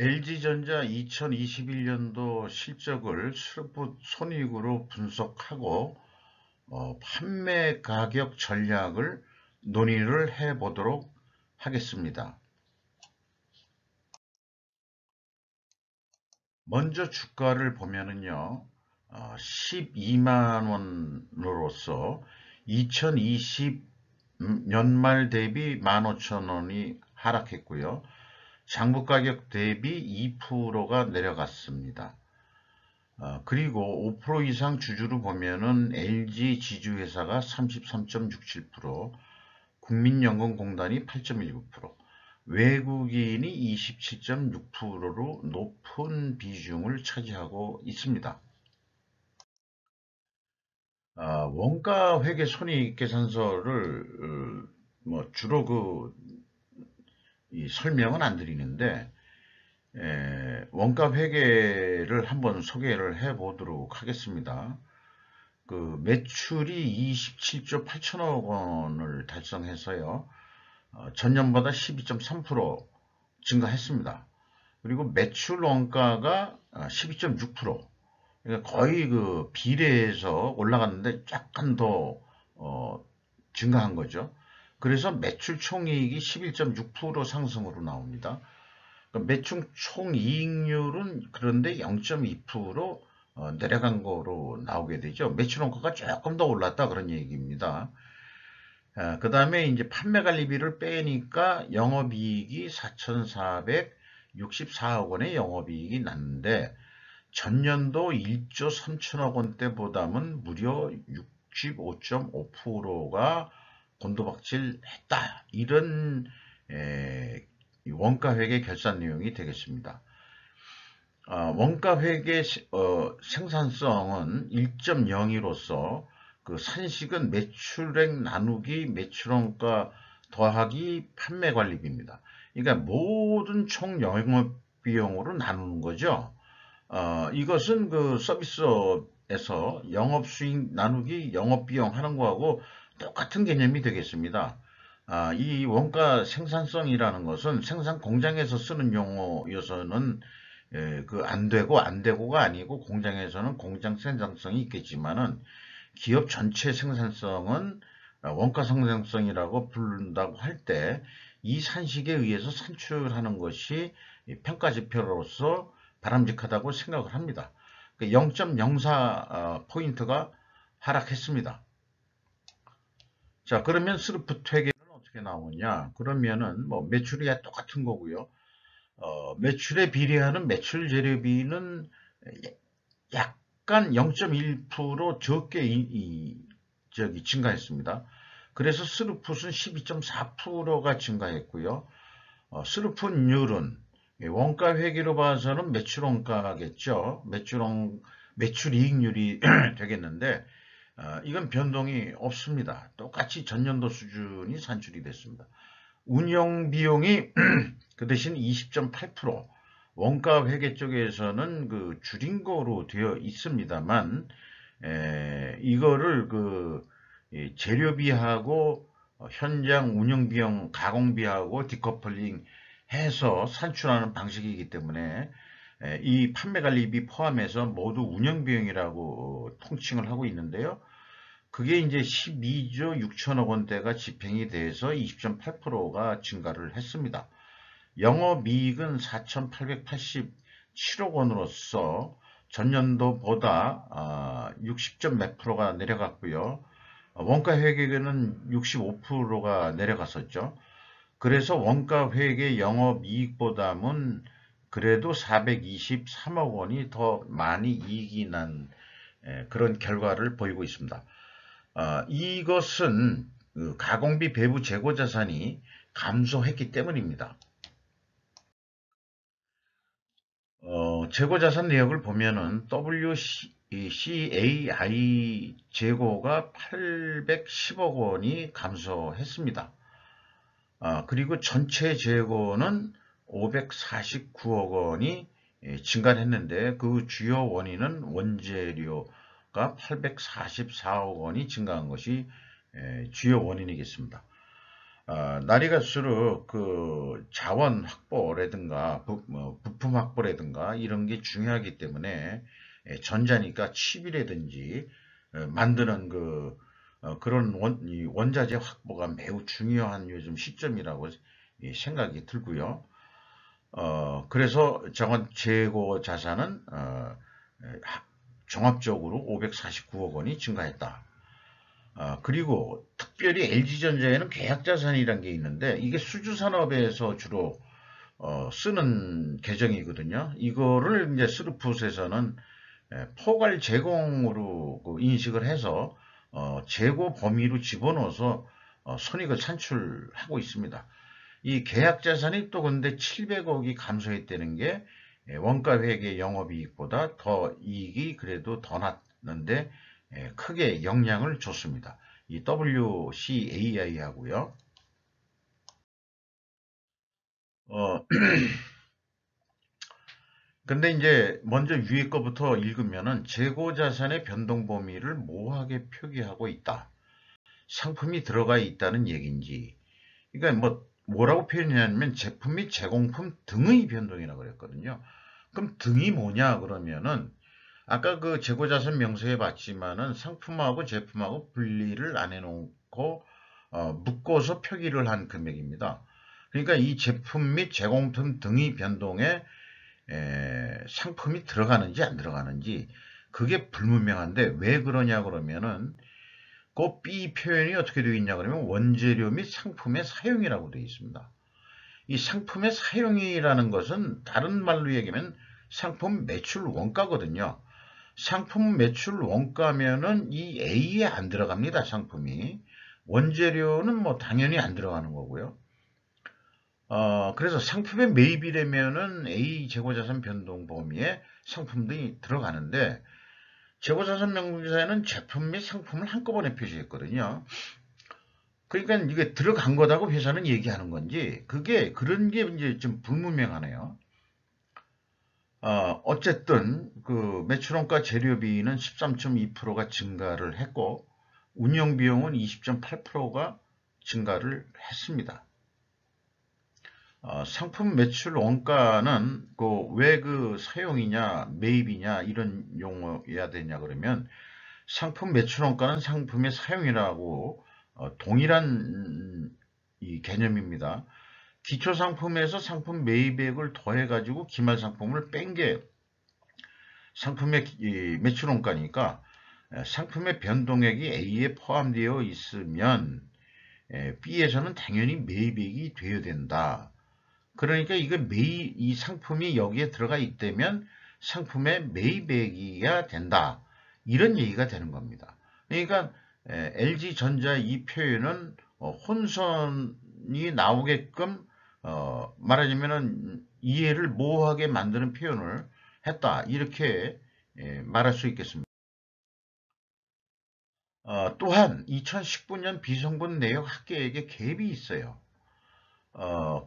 LG전자 2021년도 실적을 스룹 손익으로 분석하고 판매 가격 전략을 논의를 해 보도록 하겠습니다. 먼저 주가를 보면은요, 12만 원으로서 2020 연말 대비 15,000원이 하락했고요. 장부 가격 대비 2%가 내려갔습니다. 그리고 5% 이상 주주로 보면은 LG 지주회사가 33.67%, 국민연금공단이 8.19%, 외국인이 27.6%로 높은 비중을 차지하고 있습니다. 원가 회계 손익계산서를 주로 이 설명은 안 드리는데 원가 회계를 한번 소개를 해 보도록 하겠습니다. 그 매출이 27조 8천억 원을 달성해서요. 전년보다 12.3% 증가했습니다. 그리고 매출 원가가 12.6%, 그러니까 거의 그 비례해서 올라갔는데 약간 더 증가한 거죠. 그래서 매출 총이익이 11.6% 상승으로 나옵니다. 그러니까 매출 총이익률은 그런데 0.2% 내려간 거로 나오게 되죠. 매출 원가가 조금 더 올랐다 그런 얘기입니다. 그 다음에 이제 판매 관리비를 빼니까 영업이익이 4,464억 원의 영업이익이 났는데 전년도 1조 3천억 원대보다는 무려 65.5%가 곤두박질했다. 이런 원가회계 결산 내용이 되겠습니다. 원가회계 생산성은 1.02로서 그 산식은 매출액 나누기 매출원가 더하기 판매관리비입니다. 그러니까 모든 총 영업비용으로 나누는 거죠. 이것은 그 서비스업에서 영업수익 나누기 영업비용 하는 거하고 똑같은 개념이 되겠습니다. 이 원가 생산성이라는 것은 생산 공장에서 쓰는 용어여서는 그 안 되고가 아니고 공장에서는 공장 생산성이 있겠지만은 기업 전체 생산성은 원가 생산성이라고 부른다고 할 때 이 산식에 의해서 산출하는 것이 평가지표로서 바람직하다고 생각을 합니다. 0.04 포인트가 하락했습니다. 자, 그러면 스루프 회계는 어떻게 나오냐? 그러면은 뭐 매출이 똑같은 거고요. 매출에 비례하는 매출 재료비는 약간 0.1% 적게 증가했습니다. 그래서 스루풋은 12.4%가 증가했고요. 스루풋률은 원가 회계로 봐서는 매출 원가겠죠. 매출 이익률이 되겠는데 이건 변동이 없습니다. 똑같이 전년도 수준이 산출이 됐습니다. 운영 비용이 그 대신 20.8%, 원가 회계 쪽에서는 그 줄인 거로 되어 있습니다만 이거를 재료비하고 현장 운영 비용, 가공비하고 디커플링 해서 산출하는 방식이기 때문에 이 판매 관리비 포함해서 모두 운영 비용이라고 통칭을 하고 있는데요. 그게 이제 12조 6천억 원대가 집행이 돼서 20.8%가 증가를 했습니다. 영업이익은 4,887억 원으로서 전년도보다 60점 몇 프로가 내려갔고요. 원가 회계는 65%가 내려갔었죠. 그래서 원가 회계 영업이익보다는 그래도 423억 원이 더 많이 이익이 난 그런 결과를 보이고 있습니다. 이것은 그 가공비 배부 재고 자산이 감소했기 때문입니다. 재고 자산 내역을 보면은 WCAI 재고가 810억 원이 감소했습니다. 그리고 전체 재고는 549억 원이 증가했는데 그 주요 원인은 원재료가 844억 원이 증가한 것이 주요 원인이겠습니다. 날이 갈수록 그 자원 확보라든가 부품 확보라든가 이런 게 중요하기 때문에 전자니까 칩이라든지 만드는 그런 이 원자재 확보가 매우 중요한 요즘 시점이라고 생각이 들고요. 그래서 정원 재고 자산은 종합적으로 549억 원이 증가했다. 그리고 특별히 LG전자에는 계약자산이라는 게 있는데 이게 수주산업에서 주로 쓰는 계정이거든요. 이거를 이제 스루풋에서는 포괄 제공으로 인식을 해서 재고 범위로 집어넣어서 손익을 산출하고 있습니다. 이 계약자산이 또 근데 700억이 감소했다는 게 원가회계 영업이익보다 더 이익이 그래도 더 났는데 크게 영향을 줬습니다. 이 WCAI 하고요. 근데 이제 먼저 위에 거부터 읽으면은 재고 자산의 변동 범위를 모호하게 표기하고 있다. 상품이 들어가 있다는 얘기인지. 그러니까 뭐라고 표현하냐면 제품 및 제공품 등의 변동이라고 그랬거든요. 그럼 등이 뭐냐 그러면은 아까 그 재고자산 명세해 봤지만은 상품하고 제품하고 분리를 안 해놓고 묶어서 표기를 한 금액입니다. 그러니까 이 제품 및 제공품 등의 변동에 상품이 들어가는지 안 들어가는지 그게 불분명한데 왜 그러냐 그러면은 그 B 표현이 어떻게 되어 있냐 그러면 원재료 및 상품의 사용이라고 되어 있습니다. 이 상품의 사용이라는 것은 다른 말로 얘기하면 상품 매출 원가거든요. 상품 매출 원가면은 이 A에 안 들어갑니다. 상품이. 원재료는 당연히 안 들어가는 거고요. 그래서 상품의 매입이라면은 A 재고자산 변동 범위에 상품들이 들어가는데 재고자산 명세에는 제품 및 상품을 한꺼번에 표시했거든요. 그러니까 이게 들어간 거다고 회사는 얘기하는 건지 그런 게 이제 좀 불분명하네요. 어쨌든 그 매출원가 재료비는 13.2%가 증가를 했고 운영비용은 20.8%가 증가를 했습니다. 상품 매출 원가는 왜 그 사용이냐 매입이냐 이런 용어야 되냐 그러면 상품 매출 원가는 상품의 사용이라고 동일한 이 개념입니다. 기초 상품에서 상품 매입액을 더해가지고 기말 상품을 뺀 게 상품의 매출 원가니까 상품의 변동액이 A에 포함되어 있으면 B에서는 당연히 매입액이 되어야 된다. 그러니까 이 상품이 여기에 들어가 있다면 상품의 매입액이야 된다. 이런 얘기가 되는 겁니다. 그러니까 LG전자 이 표현은 혼선이 나오게끔 말하자면은 이해를 모호하게 만드는 표현을 했다. 이렇게 말할 수 있겠습니다. 또한 2019년 비성분 내역 합계액에 갭이 있어요.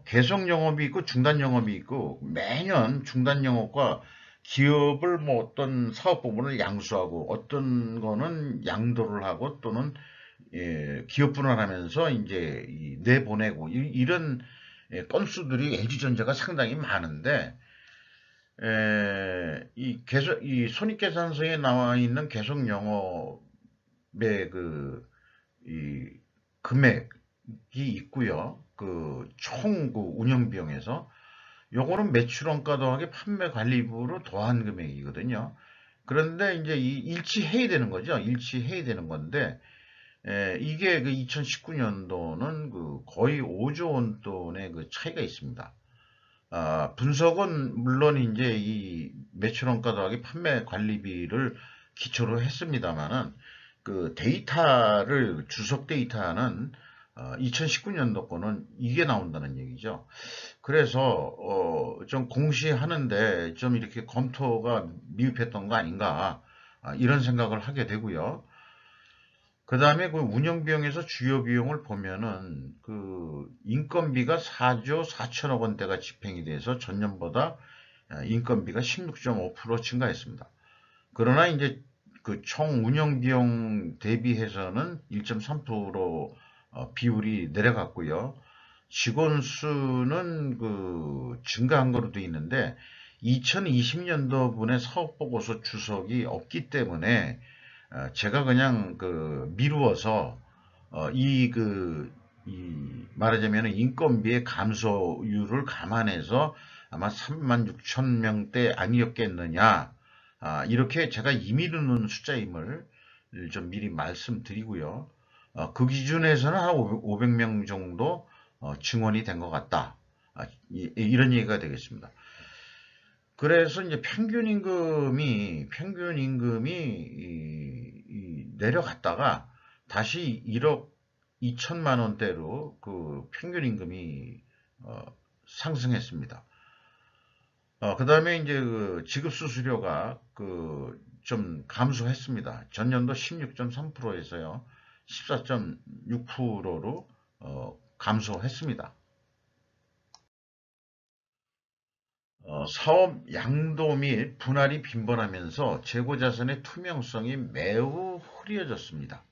계속 영업이 있고 중단 영업이 있고 매년 중단 영업과 기업을 어떤 사업 부분을 양수하고 어떤 거는 양도를 하고 또는 기업 분할하면서 이제 내보내고 이런 건수들이 LG전자가 상당히 많은데 이 손익계산서에 나와 있는 계속 영업의 이 금액이 있고요. 총 운영 비용에서 요거는 매출원가 더하기 판매 관리비로 더한 금액이거든요. 그런데 이제 일치해야 되는 거죠. 일치해야 되는 건데 이게 2019년도는 거의 5조 원 돈의 차이가 있습니다. 분석은 물론 이제 이 매출원가 더하기 판매 관리비를 기초로 했습니다만은 데이터를 주석 데이터는 2019년도 거는 이게 나온다는 얘기죠. 그래서 좀 공시하는데 좀 이렇게 검토가 미흡했던 거 아닌가 이런 생각을 하게 되고요. 그 다음에 운영 비용에서 주요 비용을 보면은 인건비가 4조 4천억 원대가 집행이 돼서 전년보다 인건비가 16.5% 증가했습니다. 그러나 이제 총 운영 비용 대비해서는 1.3% 비율이 내려갔고요. 직원 수는 증가한 거로 돼 있는데 2020년도분의 사업보고서 주석이 없기 때문에 제가 그냥 미루어서 말하자면 인건비의 감소율을 감안해서 아마 36,000명대 아니었겠느냐, 이렇게 제가 임의로는 숫자임을 좀 미리 말씀드리고요. 그 기준에서는 한 500명 정도 증원이 된 것 같다. 이런 얘기가 되겠습니다. 그래서 이제 평균 임금이 내려갔다가 다시 1억 2천만 원대로 평균 임금이 상승했습니다. 그 다음에 이제 지급 수수료가 좀 감소했습니다. 전년도 16.3%에서요 14.6%로 감소했습니다. 사업 양도 및 분할이 빈번하면서 재고자산의 투명성이 매우 흐려졌습니다.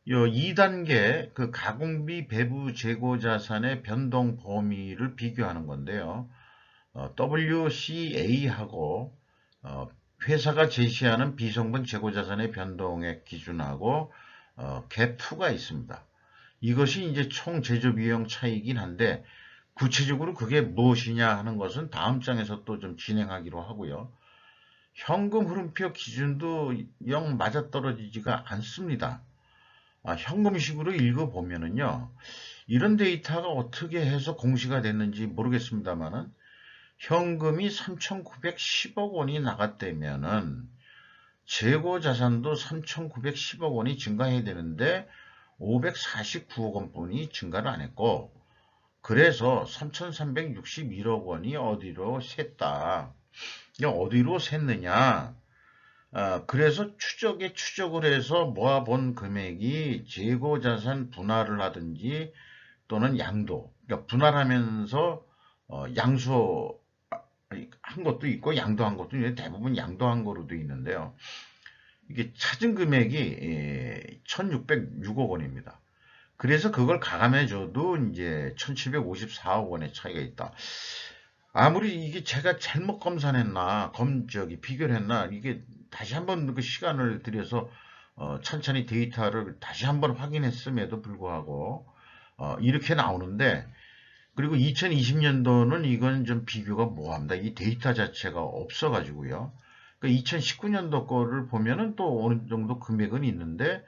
요 2단계 가공비 배부 재고자산의 변동 범위를 비교하는 건데요. WCA하고 회사가 제시하는 비성분 재고자산의 변동액 기준하고 갭2가 있습니다. 이것이 이제 총 제조 비용 차이긴 한데 구체적으로 그게 무엇이냐 하는 것은 다음 장에서 또 좀 진행하기로 하고요. 현금 흐름표 기준도 영 맞아떨어지지가 않습니다. 현금식으로 읽어보면은요, 이런 데이터가 어떻게 해서 공시가 됐는지 모르겠습니다만은, 현금이 3,910억 원이 나갔다면은, 재고자산도 3,910억 원이 증가해야 되는데, 549억 원뿐이 증가를 안 했고, 그래서 3,361억 원이 어디로 샜다. 어디로 샜느냐? 그래서 추적을 해서 모아본 금액이 재고자산 분할을 하든지 또는 양도, 그러니까 분할하면서 양수한 것도 있고 양도한 것도 있는데 대부분 양도한 거로 되어 있는데요. 이게 찾은 금액이 1,606억 원입니다. 그래서 그걸 가감해줘도 이제 1,754억 원의 차이가 있다. 아무리 이게 제가 잘못 검산했나, 비교를 했나, 이게 다시 한번 그 시간을 들여서 천천히 데이터를 다시 한번 확인했음에도 불구하고 이렇게 나오는데, 그리고 2020년도는 이건 좀 비교가 모호합니다. 이 데이터 자체가 없어가지고요. 그 2019년도 거를 보면은 또 어느 정도 금액은 있는데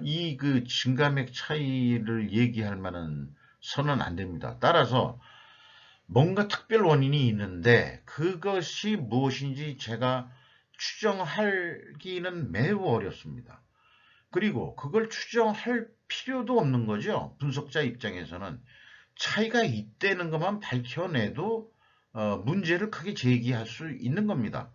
이 증감액 차이를 얘기할 만한 선은 안 됩니다. 따라서 뭔가 특별 원인이 있는데 그것이 무엇인지 제가 추정하기는 매우 어렵습니다. 그리고 그걸 추정할 필요도 없는 거죠. 분석자 입장에서는 차이가 있다는 것만 밝혀내도 문제를 크게 제기할 수 있는 겁니다.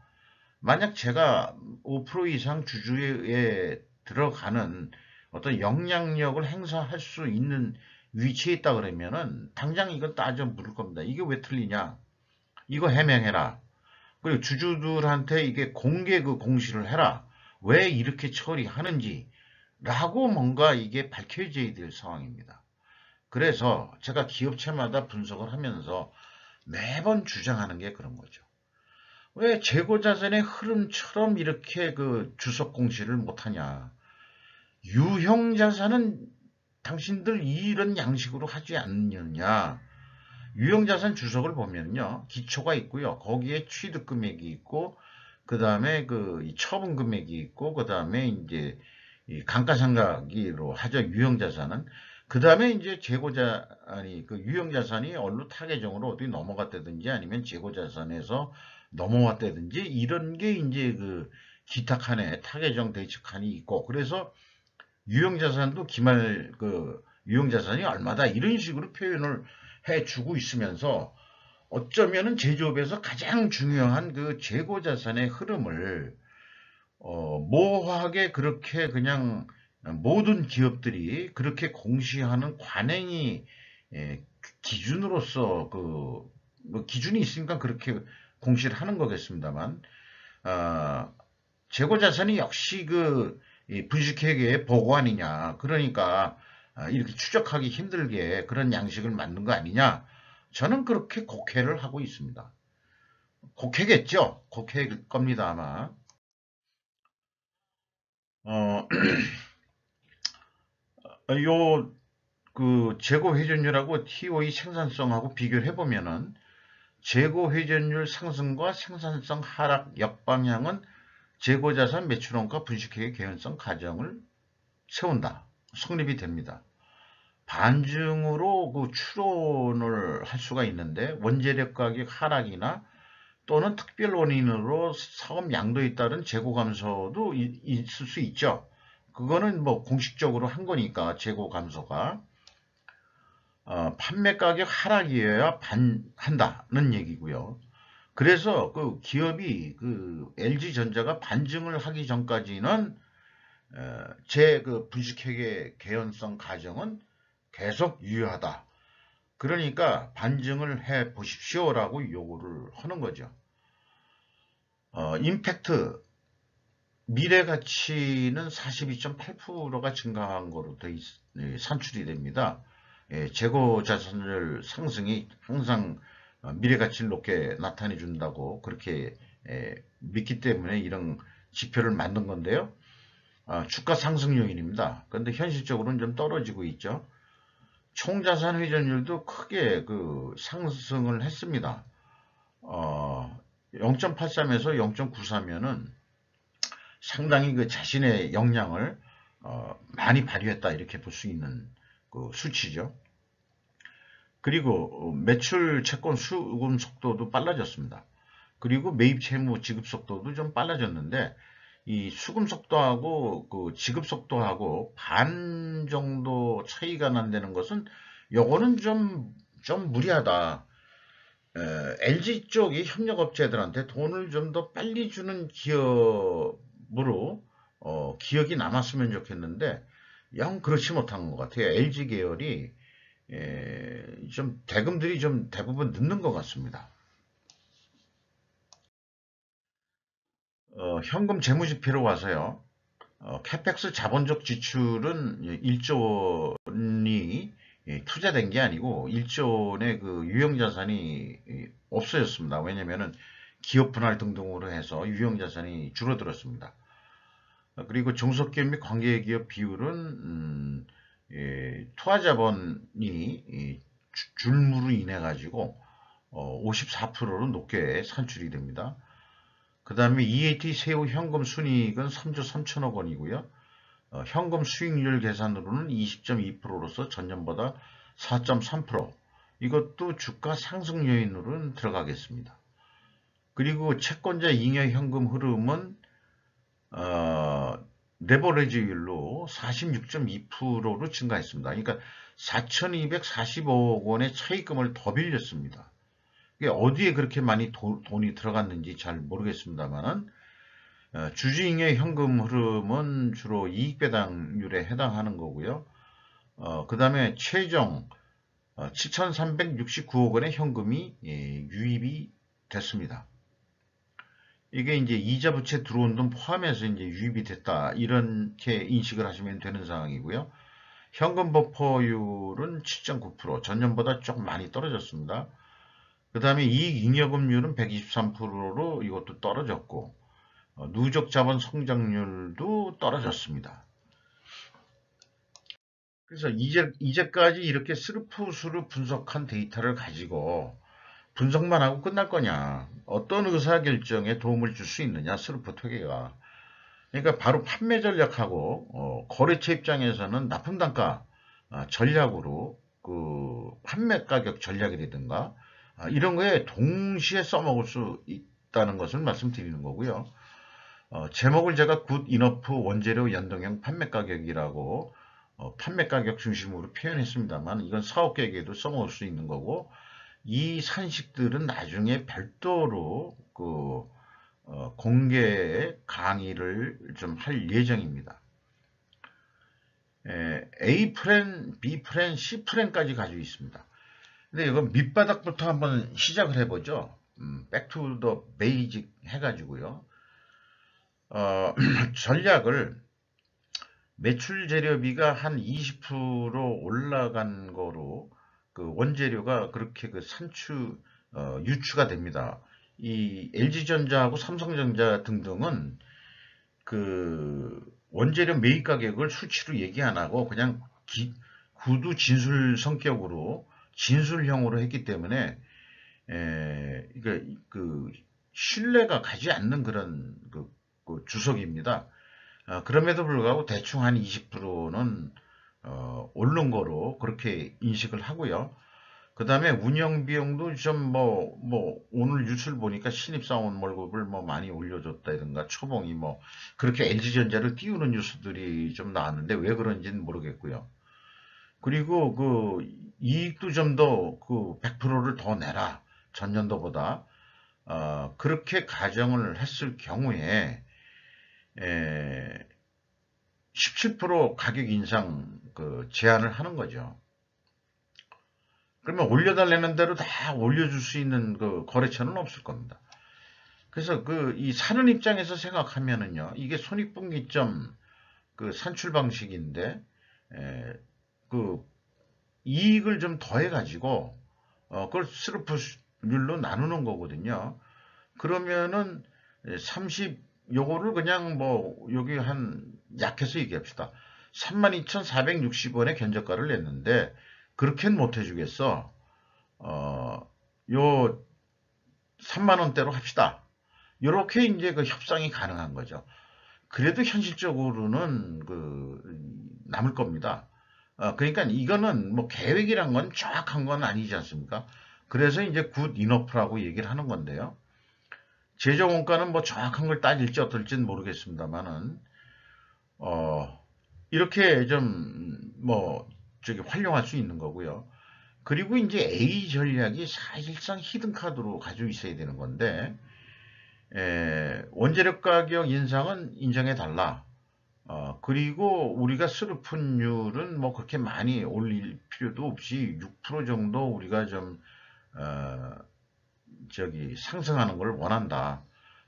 만약 제가 5% 이상 주주에 들어가는 어떤 영향력을 행사할 수 있는 위치에 있다 그러면은 당장 이거 따져 물을 겁니다. 이게 왜 틀리냐? 이거 해명해라. 그리고 주주들한테 이게 공개 공시를 해라. 왜 이렇게 처리하는지 라고 뭔가 이게 밝혀져야 될 상황입니다. 그래서 제가 기업체마다 분석을 하면서 매번 주장하는 게 그런 거죠. 왜 재고자산의 흐름처럼 이렇게 주석 공시를 못하냐. 유형자산은 당신들 이런 양식으로 하지 않느냐. 유형자산 주석을 보면요. 기초가 있고요. 거기에 취득 금액이 있고, 그 다음에 처분 금액이 있고, 그 다음에 이제 감가상각으로 하죠. 유형자산은. 그 다음에 이제 유형자산이 어느 타계정으로 어떻게 넘어갔다든지 아니면 재고자산에서 넘어왔다든지 이런 게 이제 기타 칸에 타계정 대처 칸이 있고, 그래서 유형자산도 유형자산이 얼마다 이런 식으로 표현을 해주고 있으면서 어쩌면은 제조업에서 가장 중요한 재고자산의 흐름을 모호하게 그렇게 그냥 모든 기업들이 그렇게 공시하는 관행이 기준으로서 기준이 있으니까 그렇게 공시를 하는 거겠습니다만 재고자산이 역시 이 분식회계의 보고 아니냐. 그러니까 이렇게 추적하기 힘들게 그런 양식을 만든 거 아니냐. 저는 그렇게 곡해를 하고 있습니다. 곡해겠죠? 곡해일 겁니다, 아마. 어, 요, 재고 회전율하고 TOE 생산성하고 비교를 해보면은, 재고 회전율 상승과 생산성 하락 역방향은 재고자산 매출원가 분식회계 개연성 가정을 세운다. 성립이 됩니다. 반증으로 추론을 할 수가 있는데, 원재료 가격 하락이나 또는 특별 원인으로 사업 양도에 따른 재고 감소도 있을 수 있죠. 그거는 뭐 공식적으로 한 거니까 재고 감소가 판매 가격 하락이어야 한다는 얘기고요. 그래서 그 기업이 LG전자가 반증을 하기 전까지는 제 분식회계 개연성 가정은 계속 유효하다. 그러니까 반증을 해 보십시오라고 요구를 하는 거죠. 임팩트 미래 가치는 42.8%가 증가한 거로 산출이 됩니다. 재고 자산율 상승이 항상 미래 가치를 높게 나타내 준다고 그렇게 믿기 때문에 이런 지표를 만든 건데요. 주가 상승 요인입니다. 그런데 현실적으로는 좀 떨어지고 있죠. 총자산 회전율도 크게 상승을 했습니다. 0.83에서 0.93이면은 상당히 자신의 역량을 많이 발휘했다 이렇게 볼 수 있는 수치죠. 그리고 매출 채권 수금 속도도 빨라졌습니다. 그리고 매입 채무 지급 속도도 좀 빨라졌는데 이 수금 속도하고 지급 속도하고 반 정도 차이가 난다는 것은 요거는 좀 무리하다. LG 쪽이 협력업체들한테 돈을 좀 더 빨리 주는 기업으로 기억이 남았으면 좋겠는데 영 그렇지 못한 것 같아요. LG 계열이 좀 대금들이 좀 대부분 늦는 것 같습니다. 현금 재무지표로 와서요. 캐펙스 자본적 지출은 1조 원이 투자된 게 아니고 1조 원의 유형자산이 없어졌습니다. 왜냐면은 기업 분할 등등으로 해서 유형자산이 줄어들었습니다. 그리고 중소기업 및 관계기업 비율은 투하자본이 줄무로 인해 가지고 54%로 높게 산출이 됩니다. 그 다음에 EAT 세후 현금 순이익은 3조 3천억 원이고요. 현금 수익률 계산으로는 20.2%로서 전년보다 4.3%. 이것도 주가 상승 요인으로는 들어가겠습니다. 그리고 채권자 잉여 현금 흐름은 레버리지율로 46.2%로 증가했습니다. 그러니까 4,245억 원의 차입금을 더 빌렸습니다. 이게 어디에 그렇게 많이 돈이 들어갔는지 잘 모르겠습니다만은 주주잉여 현금 흐름은 주로 이익배당률에 해당하는 거고요. 그 다음에 최종 7,369억 원의 현금이 유입이 됐습니다. 이게 이제 이자 부채 들어온 돈 포함해서 이제 유입이 됐다 이렇게 인식을 하시면 되는 상황이고요. 현금 버퍼율은 7.9%, 전년보다 조금 많이 떨어졌습니다. 그 다음에 이익잉여금률은 123%로 이것도 떨어졌고 누적 자본 성장률도 떨어졌습니다. 그래서 이제까지 이렇게 스르프스루 분석한 데이터를 가지고 분석만 하고 끝날 거냐, 어떤 의사결정에 도움을 줄 수 있느냐, 스르프 통계가. 그러니까 바로 판매 전략하고 거래처 입장에서는 납품단가 전략으로 판매 가격 전략이라든가 이런 거에 동시에 써먹을 수 있다는 것을 말씀드리는 거고요. 제목을 제가 굿 이너프 원재료 연동형 판매 가격이라고 판매 가격 중심으로 표현했습니다만 이건 사업 계획에도 써먹을 수 있는 거고, 이 산식들은 나중에 별도로 공개 강의를 좀 할 예정입니다. A 프렌, B 프렌, C 프렌까지 가지고 있습니다. 근데 이건 밑바닥부터 한번 시작을 해보죠. 백투 더 베이직 해가지고요. 전략을 매출 재료비가 한 20% 올라간 거로 그 원재료가 그렇게 그 유추가 됩니다. 이 LG전자하고 삼성전자 등등은 그 원재료 매입 가격을 수치로 얘기 안 하고 그냥 구두 진술 성격으로 진술형으로 했기 때문에 그 신뢰가 가지 않는 그런 그 주석입니다. 그럼에도 불구하고 대충 한 20%는 오른 거로 그렇게 인식을 하고요. 그 다음에 운영 비용도 좀 오늘 뉴스를 보니까 신입사원 월급을 뭐 많이 올려줬다든가 초봉이 뭐 그렇게 LG전자를 띄우는 뉴스들이 좀 나왔는데 왜 그런지는 모르겠고요. 그리고 그 이익도 좀 더 그 100%를 더 내라. 전년도보다. 그렇게 가정을 했을 경우에, 17% 가격 인상 그 제한을 하는 거죠. 그러면 올려달라는 대로 다 올려줄 수 있는 그 거래처는 없을 겁니다. 그래서 그 이 사는 입장에서 생각하면은요, 이게 손익분기점 그 산출 방식인데, 에, 그 이익을 좀 더해가지고, 그걸 스르프율로 나누는 거거든요. 그러면은 30, 요거를 그냥 뭐, 여기 약해서 얘기합시다. 32,460원의 견적가를 냈는데, 그렇게는 못 해주겠어. 요 3만 원대로 합시다. 요렇게 이제 그 협상이 가능한 거죠. 그래도 현실적으로는 남을 겁니다. 그러니까 이거는 뭐 계획이란 건 정확한 건 아니지 않습니까? 그래서 이제 굿 이너프라고 얘기를 하는 건데요. 제조 원가는 뭐 정확한 걸 따질지 어떨지는 모르겠습니다만은 이렇게 좀 뭐 저기 활용할 수 있는 거고요. 그리고 이제 A 전략이 사실상 히든 카드로 가지고 있어야 되는 건데 원재료 가격 인상은 인정해 달라. 그리고 우리가 스르픈율은 뭐 그렇게 많이 올릴 필요도 없이 6% 정도 우리가 좀 어, 저기 상승하는 걸 원한다.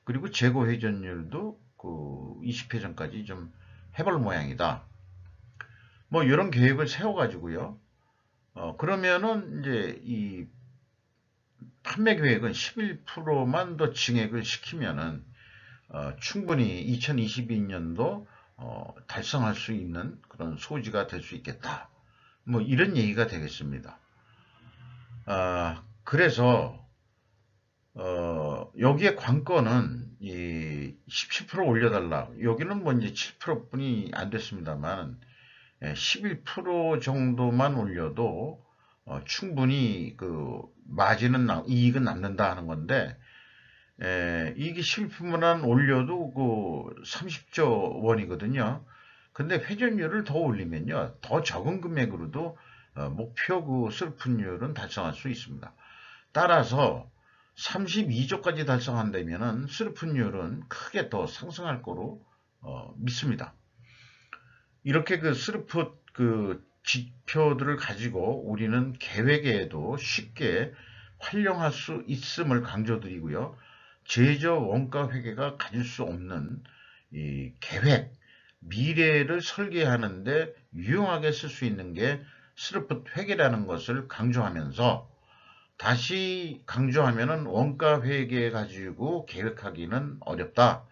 그리고 재고 회전율도 그 20회전까지 좀 해볼 모양이다. 뭐 이런 계획을 세워가지고요. 그러면은 이제 이 판매 계획은 11%만 더 증액을 시키면은 충분히 2022년도 달성할 수 있는 그런 소지가 될 수 있겠다. 뭐 이런 얘기가 되겠습니다. 그래서 여기에 관건은 이 17% 올려달라. 여기는 뭐 이제 7%뿐이 안 됐습니다만 11% 정도만 올려도 충분히 그 마진은 이익은 남는다 하는 건데 이익이 11%만 올려도 그 30조 원이거든요. 근데 회전율을 더 올리면요, 더 적은 금액으로도 목표 그 슬픈율은 달성할 수 있습니다. 따라서 32조까지 달성한다면은 슬픈율은 크게 더 상승할 거로 믿습니다. 이렇게 그 스르프 그 지표들을 가지고 우리는 계획에도 쉽게 활용할 수 있음을 강조드리고요. 제조 원가 회계가 가질 수 없는 이 계획, 미래를 설계하는데 유용하게 쓸 수 있는 게 스르프 회계라는 것을 강조하면서 다시 강조하면은 원가 회계 가지고 계획하기는 어렵다.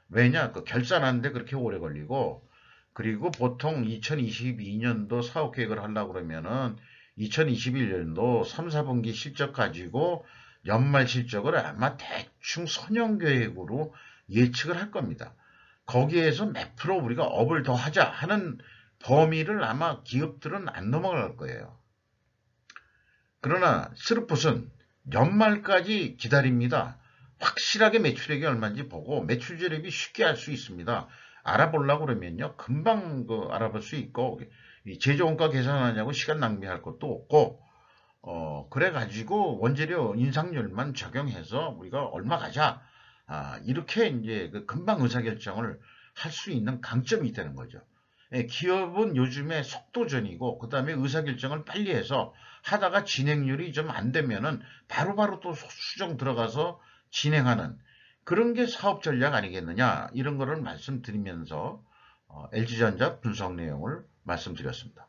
왜냐? 그 결산하는데 그렇게 오래 걸리고 그리고 보통 2022년도 사업 계획을 하려고 그러면은 2021년도 3, 4분기 실적 가지고 연말 실적을 아마 대충 선형 계획으로 예측을 할 겁니다. 거기에서 몇 프로 우리가 업을 더 하자 하는 범위를 아마 기업들은 안 넘어갈 거예요. 그러나 스르풋은 연말까지 기다립니다. 확실하게 매출액이 얼마인지 보고 매출 재료비 쉽게 알 수 있습니다. 알아보려고 그러면요. 금방 알아볼 수 있고 제조원가 계산하냐고 시간 낭비할 것도 없고 그래가지고 원재료 인상률만 적용해서 우리가 얼마 가자. 이렇게 이제 금방 의사결정을 할 수 있는 강점이 있다는 거죠. 기업은 요즘에 속도전이고 그다음에 의사결정을 빨리 해서 하다가 진행률이 좀 안 되면은 바로바로 또 수정 들어가서 진행하는 그런 게 사업 전략 아니겠느냐 이런 거를 말씀드리면서 LG전자 분석 내용을 말씀드렸습니다.